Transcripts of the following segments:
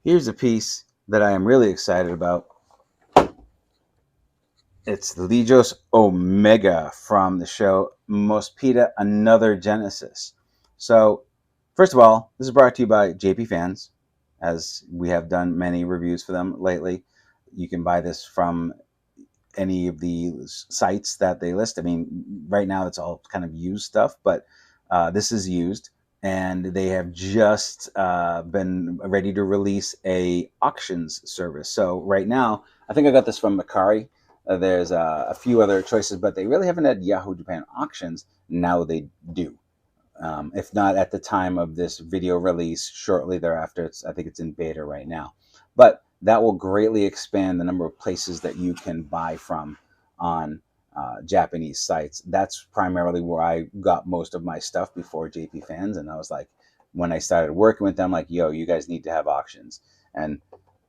Here's a piece that I am really excited about. It's the Legioss Omega from the show Mospeada Another Genesis. So, first of all, this is brought to you by JP Fans, as we have done many reviews for them lately. You can buy this from any of the sites that they list. I mean, right now it's all kind of used stuff, but this is used. And they have just been ready to release a auctions service. So right now, I think I got this from Macari. There's a few other choices, but they really haven't had Yahoo Japan auctions. Now they do. If not at the time of this video release, shortly thereafter. I think it's in beta right now. But that will greatly expand the number of places that you can buy from on Japanese sites. That's primarily where I got most of my stuff before JP Fans. And I was like, when I started working with them, like, yo, you guys need to have auctions. And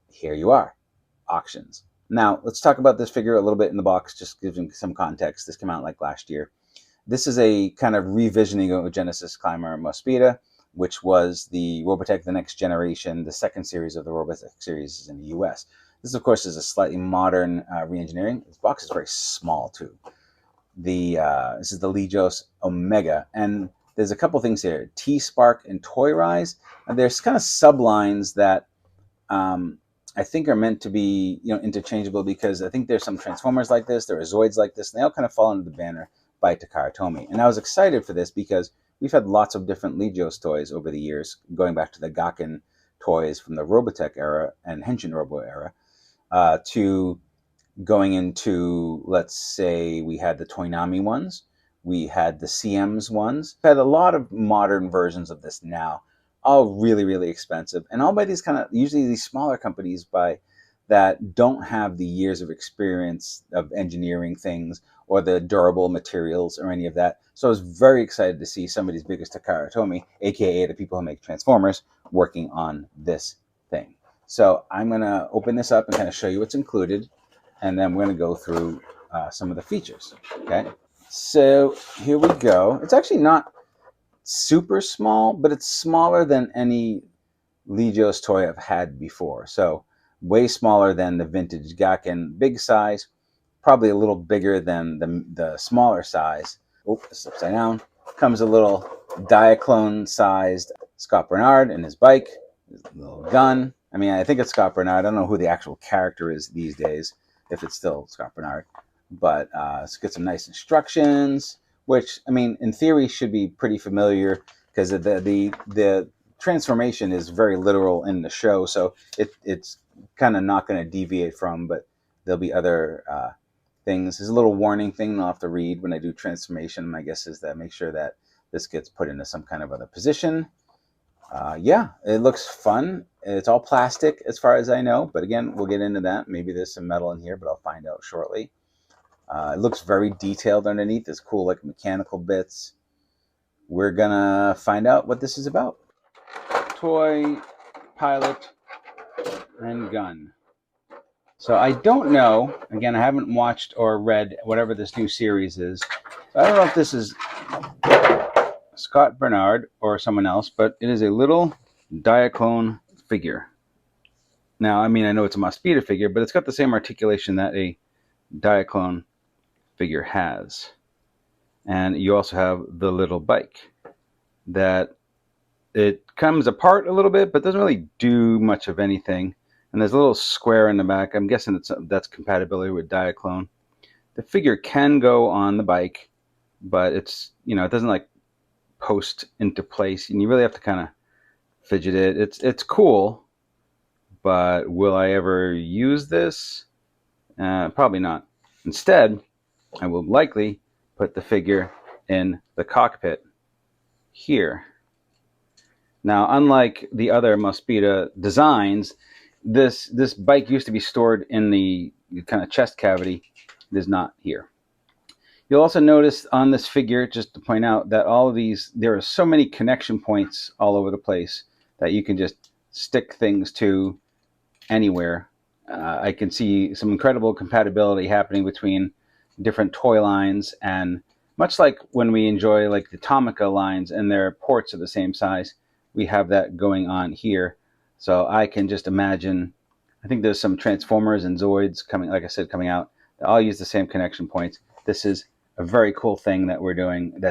here you are, auctions. Now, let's talk about this figure a little bit in the box, just giving some context. This came out like last year. This is a kind of revisioning of Genesis Climber Mospeada, which was the Robotech The Next Generation, the second series of the Robotech series in the US. This, of course, is a slightly modern re-engineering. This box is very small, too. This is the Legioss Omega, and there's a couple things here. T-Spark and Toy Rise. And there's kind of sublines that I think are meant to be interchangeable, because I think there's some Transformers like this, there are Zoids like this, and they all kind of fall under the banner by TakaraTomy. And I was excited for this because we've had lots of different Legioss toys over the years, going back to the Gakken toys from the Robotech era and Henshin Robo era, to going into, let's say, we had the Toynami ones, we had the CM's ones. We've had a lot of modern versions of this now, all really, really expensive, and all by these kind of, usually these smaller companies by that don't have the years of experience of engineering things or the durable materials or any of that. So I was very excited to see somebody as big as TakaraTomy, aka the people who make Transformers, working on this thing. So I'm going to open this up and kind of show you what's included, and then we're going to go through some of the features. Okay, so here we go. It's actually not super small, but it's smaller than any Legioss toy I've had before. So way smaller than the vintage Gakken big size, probably a little bigger than the smaller size. Oh, this is upside down. Comes a little Diaclone sized Scott Bernard and his bike, his little gun. I mean, I think it's Scott Bernard. I don't know who the actual character is these days, if it's still Scott Bernard. But let's get some nice instructions, which, I mean, in theory should be pretty familiar, because the transformation is very literal in the show, so it's kind of not going to deviate from, but there'll be other things. There's a little warning thing I'll have to read when I do transformation. My guess is that make sure that this gets put into some kind of other position. Yeah, it looks fun. It's all plastic as far as I know, but again, we'll get into that. Maybe there's some metal in here, but I'll find out shortly. It looks very detailed underneath. There's cool, like, mechanical bits. We're gonna find out what this is about. Toy, pilot, and gun. So I don't know. Again, I haven't watched or read whatever this new series is. So I don't know if this is Scott Bernard or someone else, but it is a little Diaclone figure. Now, I mean, I know it's a Mospeada figure, but it's got the same articulation that a Diaclone figure has. And you also have the little bike that it comes apart a little bit, but doesn't really do much of anything. And there's a little square in the back. I'm guessing that's compatibility with Diaclone. The figure can go on the bike, but it's, it doesn't like post into place, and you really have to kind of fidget it. It's cool, but will I ever use this? Probably not. Instead, I will likely put the figure in the cockpit here. Now, unlike the other Mospeada designs, this bike used to be stored in the kind of chest cavity. It is not here. You'll also notice on this figure, just to point out, that all of these, there are so many connection points all over the place that you can just stick things to anywhere. I can see some incredible compatibility happening between different toy lines, and much like when we enjoy like the Tomica lines and their ports are the same size, we have that going on here. So I can just imagine, I think there's some Transformers and Zoids coming, like I said, coming out. They all use the same connection points. This is a very cool thing that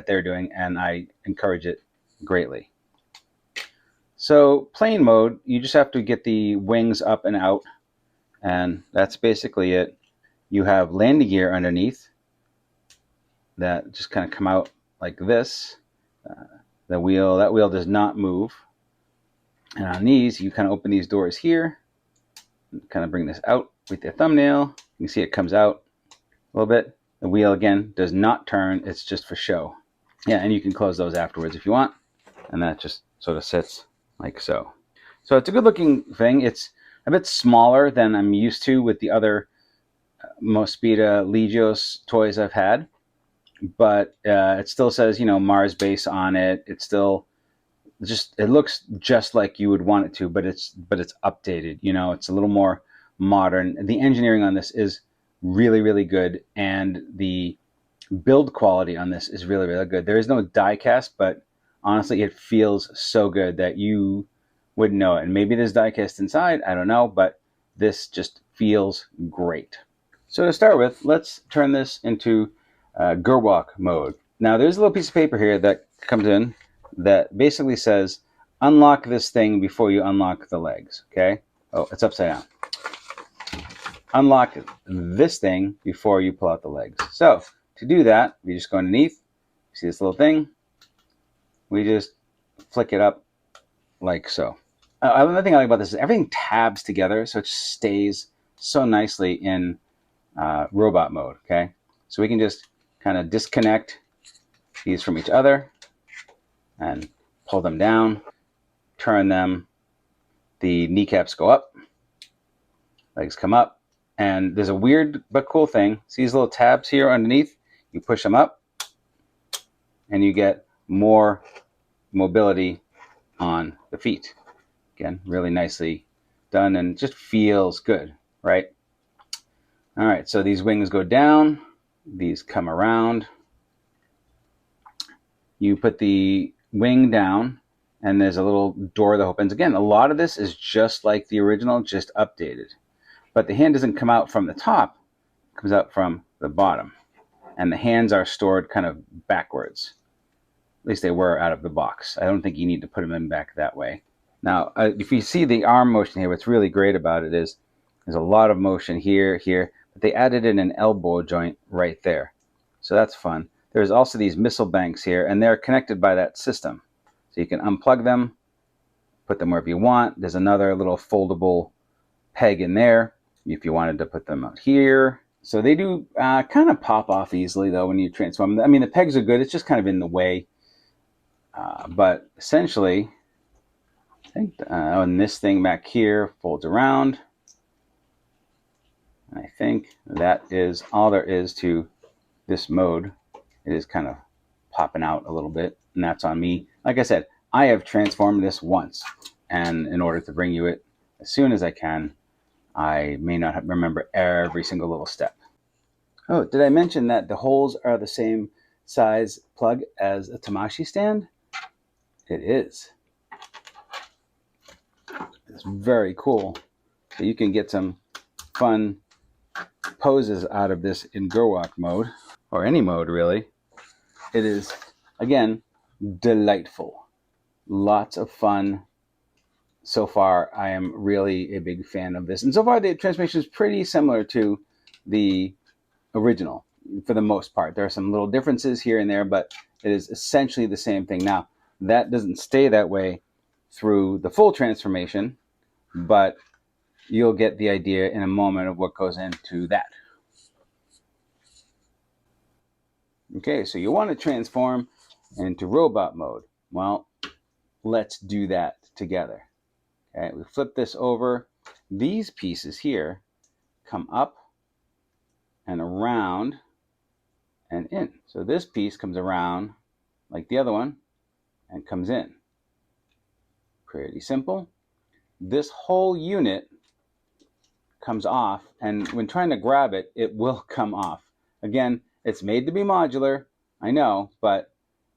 they're doing, and I encourage it greatly. So plane mode, you just have to get the wings up and out, and that's basically it. You have landing gear underneath that just kind of come out like this. That wheel does not move. And on these, you kind of open these doors here, and kind of bring this out with your thumbnail. You can see it comes out a little bit. The wheel, again, does not turn. It's just for show. Yeah, and you can close those afterwards if you want. And that just sort of sits like so. So it's a good looking thing. It's a bit smaller than I'm used to with the other Mospeada Legioss toys I've had. But it still says, Mars base on it. It's still it looks just like you would want it to, but it's updated. It's a little more modern. The engineering on this is really, really good, and the build quality on this is really, really good. There is no die cast, but honestly, it feels so good that you wouldn't know it. And maybe there's die cast inside, I don't know, but this just feels great. So to start with, let's turn this into Gerwalk mode. Now there's a little piece of paper here that comes in that basically says, unlock this thing before you unlock the legs, okay? Oh, it's upside down. Unlock this thing before you pull out the legs. So to do that, we just go underneath. See this little thing? We just flick it up like so. Another thing I like about this is everything tabs together, so it stays so nicely in robot mode, okay? So we can just kind of disconnect these from each other and pull them down, turn them. The kneecaps go up, legs come up, and there's a weird but cool thing. See these little tabs here underneath? You push them up, and you get more mobility on the feet. Again, really nicely done, and it just feels good, right? All right, so these wings go down, these come around. You put the wing down, and there's a little door that opens. Again, a lot of this is just like the original, just updated. But the hand doesn't come out from the top, it comes out from the bottom. And the hands are stored kind of backwards. At least they were out of the box. I don't think you need to put them in back that way. Now, if you see the arm motion here, what's really great about it is there's a lot of motion here, but they added in an elbow joint right there. So that's fun. There's also these missile banks here, and they're connected by that system. So you can unplug them, put them wherever you want. There's another little foldable peg in there if you wanted to put them out here. So they do kind of pop off easily, though, when you transform them. I mean, the pegs are good. It's just kind of in the way. But essentially, I think and this thing back here folds around. And I think that is all there is to this mode. It is kind of popping out a little bit, and that's on me. Like I said, I have transformed this once, and in order to bring you it as soon as I can, I may not remember every single little step. Oh, did I mention that the holes are the same size plug as a Tamashii stand? It is. It's very cool. So you can get some fun poses out of this in Gerwalk mode, or any mode really. It is, again, delightful. Lots of fun. So far, I am really a big fan of this. And so far, the transformation is pretty similar to the original, for the most part. There are some little differences here and there, but it is essentially the same thing. Now, that doesn't stay that way through the full transformation, but you'll get the idea in a moment of what goes into that. Okay, so you want to transform into robot mode. Well, let's do that together. Okay, we flip this over. These pieces here come up and around and in. So this piece comes around like the other one and comes in. Pretty simple. This whole unit comes off, and when trying to grab it, it will come off. Again, it's made to be modular, I know, but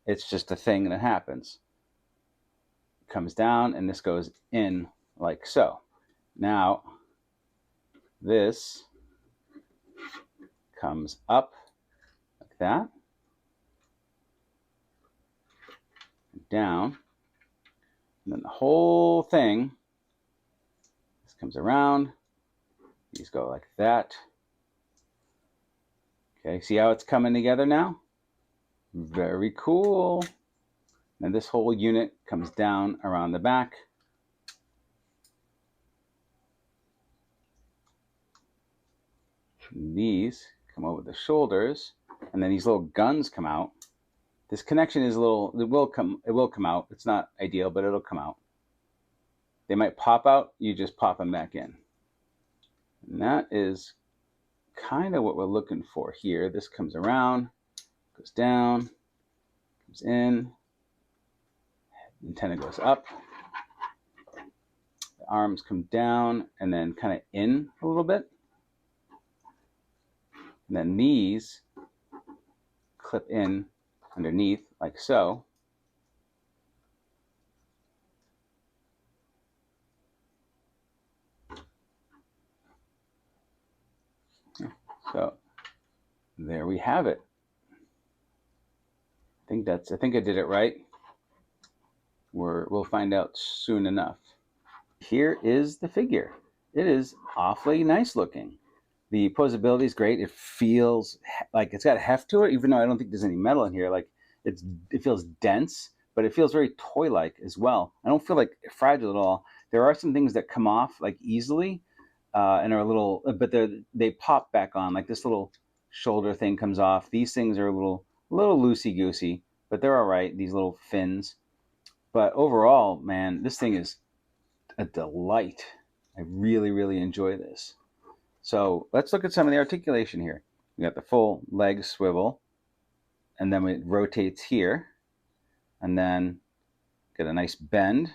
it's just a thing that happens. It comes down, and this goes in like so. Now, this comes up like that, down, and then the whole thing, this comes around, these go like that. Okay, see how it's coming together now? Very cool. And this whole unit comes down around the back. These come over the shoulders, and then these little guns come out. This connection is a little, it will come out. It's not ideal, but it'll come out. They might pop out, you just pop them back in. And that is kind of what we're looking for here. This comes around, goes down, comes in, antenna goes up, the arms come down and then kind of in a little bit. And then these clip in underneath like so. So there we have it. I think I did it right. We'll find out soon enough. Here is the figure. It is awfully nice looking. The posability is great. It feels like it's got heft to it, even though I don't think there's any metal in here. Like it feels dense, but it feels very toy-like as well. I don't feel like fragile at all. There are some things that come off like easily and are a little, but they pop back on. Like this little shoulder thing comes off. These things are a little loosey-goosey, but they're all right. These little fins. But overall, man, this thing is a delight. I really, really enjoy this. So let's look at some of the articulation here. We got the full leg swivel, and then it rotates here, and then get a nice bend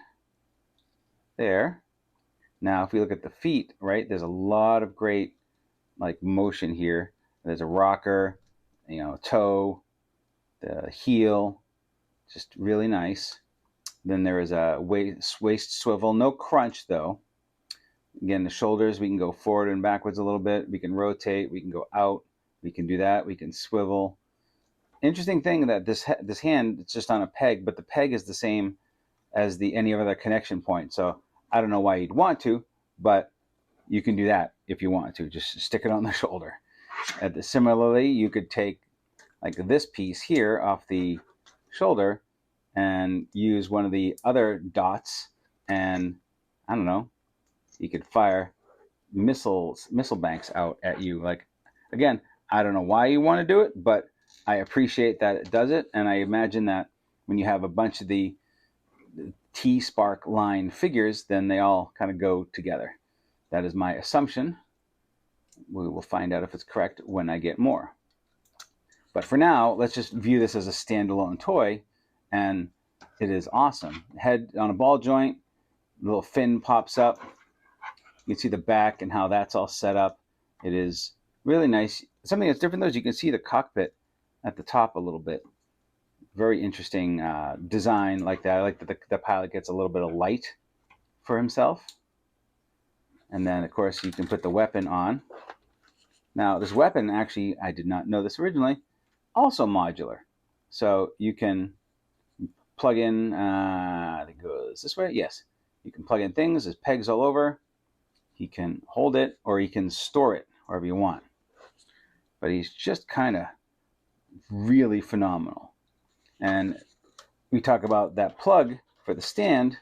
there. Now, if we look at the feet, right, there's a lot of great like motion here. There's a rocker, toe, the heel, just really nice. Then there is a waist swivel, no crunch though. Again, the shoulders, we can go forward and backwards a little bit. We can rotate, we can go out, we can do that, we can swivel. Interesting thing that this hand, it's just on a peg, but the peg is the same as any other connection point. So I don't know why you'd want to, but you can do that if you want to. Just stick it on the shoulder. Similarly, you could take like this piece here off the shoulder and use one of the other dots, and I don't know, you could fire missile banks out at you. Like, again, I don't know why you want to do it, but I appreciate that it does it. And I imagine that when you have a bunch of the T-Spark line figures, then they all kind of go together. That is my assumption. We will find out if it's correct when I get more. But for now, let's just view this as a standalone toy, and it is awesome. Head on a ball joint, little fin pops up. You can see the back and how that's all set up. It is really nice. Something that's different though is you can see the cockpit at the top a little bit. Very interesting design like that. I like that the pilot gets a little bit of light for himself. And then, of course, you can put the weapon on. Now, this weapon, actually, I did not know this originally, also modular. So you can plug in, I think it goes this way. Yes, you can plug in things. There's pegs all over. He can hold it, or he can store it wherever you want. But he's just kind of really phenomenal. And we talk about that plug for the stand.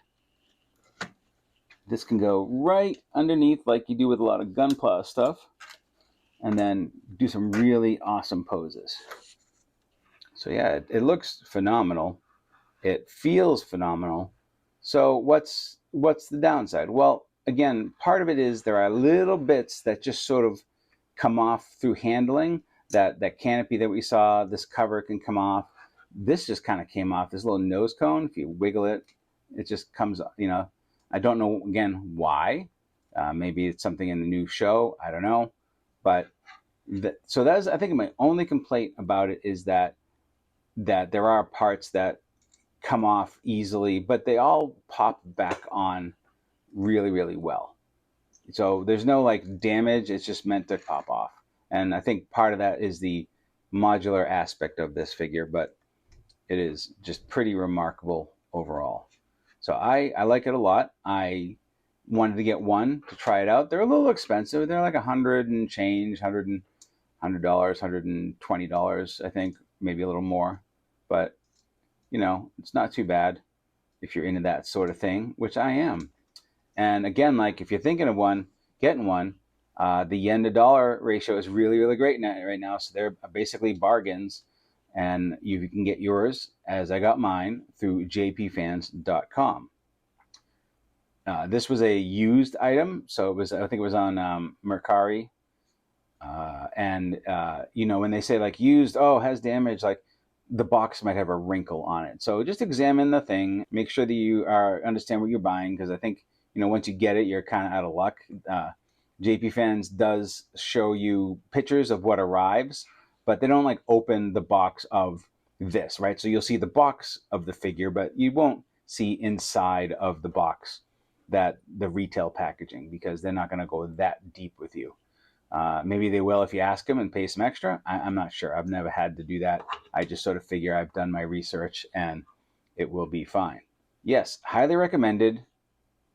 This can go right underneath like you do with a lot of gunpla stuff, and then do some really awesome poses. So yeah, it looks phenomenal. It feels phenomenal. So what's the downside? Well, again, part of it is there are little bits that just sort of come off through handling. That canopy that we saw, this cover can come off. This just kind of came off. This little nose cone, if you wiggle it, it just comes, I don't know, again, why. Maybe it's something in the new show. I don't know. But so that's, I think, my only complaint about it is that there are parts that come off easily, but they all pop back on really, really well. So there's no like damage. It's just meant to pop off. And I think part of that is the modular aspect of this figure, but it is just pretty remarkable overall. So I like it a lot. I wanted to get one to try it out. They're a little expensive. They're like $100 and change, $100, $120, I think, maybe a little more. But, you know, it's not too bad if you're into that sort of thing, which I am. And again, like if you're thinking of getting one, the yen to dollar ratio is really, really great right now. So they're basically bargains. And you can get yours, as I got mine, through jpfans.com. This was a used item, so it was. I think it was on Mercari. You know, when they say like used, oh, has damage, like the box might have a wrinkle on it. So just examine the thing, make sure that you understand what you're buying, because I think, you know, once you get it, you're kind of out of luck. JP Fans does show you pictures of what arrives, but they don't like open the box of this, right? So you'll see the box of the figure, but you won't see inside of the box that the retail packaging, because they're not going to go that deep with you. Maybe they will if you ask them and pay some extra. I'm not sure. I've never had to do that. I just sort of figure I've done my research and it will be fine. Yes, highly recommended.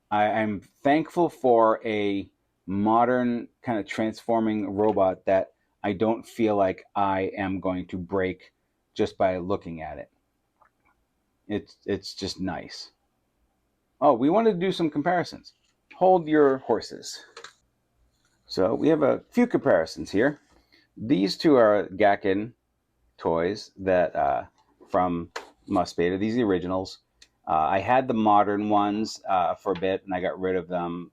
I'm thankful for a modern kind of transforming robot that I don't feel like I am going to break just by looking at it. It's just nice. Oh, we wanted to do some comparisons. Hold your horses. So we have a few comparisons here. These two are Gakken toys that from Mospeada. These are the originals. I had the modern ones for a bit, and I got rid of them.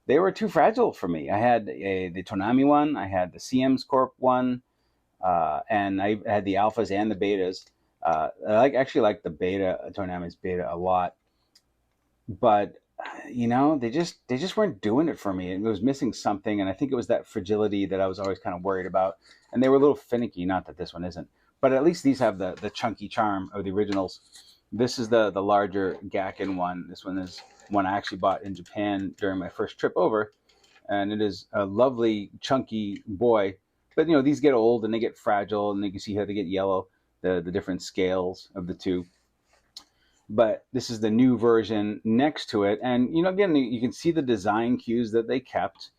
They were too fragile for me. I had the Toonami one, I had the CM's Corp one, and I had the alphas and the betas. I actually like the beta, Toonami's beta, a lot, but you know, they just weren't doing it for me. It was missing something, and I think it was that fragility that I was always kind of worried about. And they were a little finicky. Not that this one isn't, but at least these have the chunky charm of the originals. This is the larger Gakken one. This one is one I actually bought in Japan during my first trip over, and it is a lovely chunky boy. But you know, these get old and they get fragile, and you can see how they get yellow. The different scales of the two. But this is the new version next to it, and you know, again, you can see the design cues that they kept,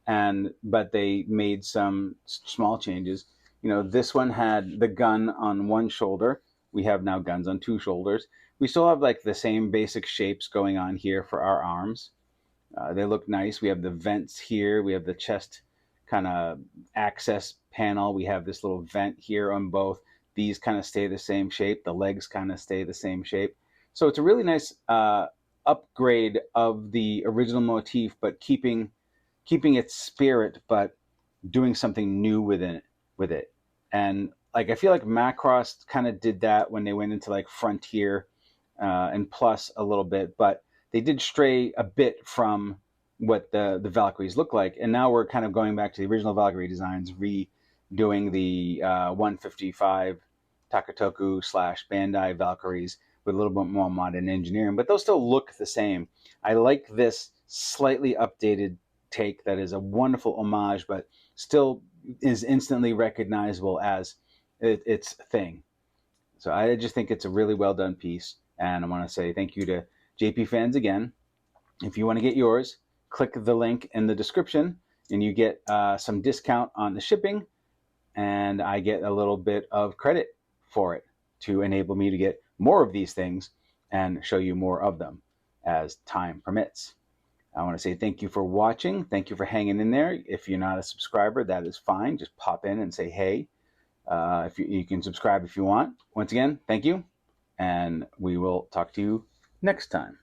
but they made some small changes. You know, this one had the gun on one shoulder. We have now guns on two shoulders. We still have like the same basic shapes going on here for our arms. They look nice. We have the vents here. We have the chest kind of access panel. We have this little vent here on both. These kind of stay the same shape. The legs kind of stay the same shape. So it's a really nice upgrade of the original motif, but keeping its spirit, but doing something new with it. And like I feel like Macross kind of did that when they went into like Frontier and Plus a little bit, but they did stray a bit from what the Valkyries look like. And now we're kind of going back to the original Valkyrie designs, redoing the 155 Takatoku / Bandai Valkyries with a little bit more modern engineering, but they'll still look the same. I like this slightly updated take that is a wonderful homage, but still is instantly recognizable as its thing. So I just think it's a really well done piece, and I want to say thank you to JP Fans again. If you want to get yours, click the link in the description, and you get some discount on the shipping, and I get a little bit of credit for it to enable me to get more of these things and show you more of them as time permits. I want to say thank you for watching. Thank you for hanging in there. If you're not a subscriber, that is fine. Just pop in and say hey. If you can subscribe if you want. Once again, thank you, and we will talk to you next time.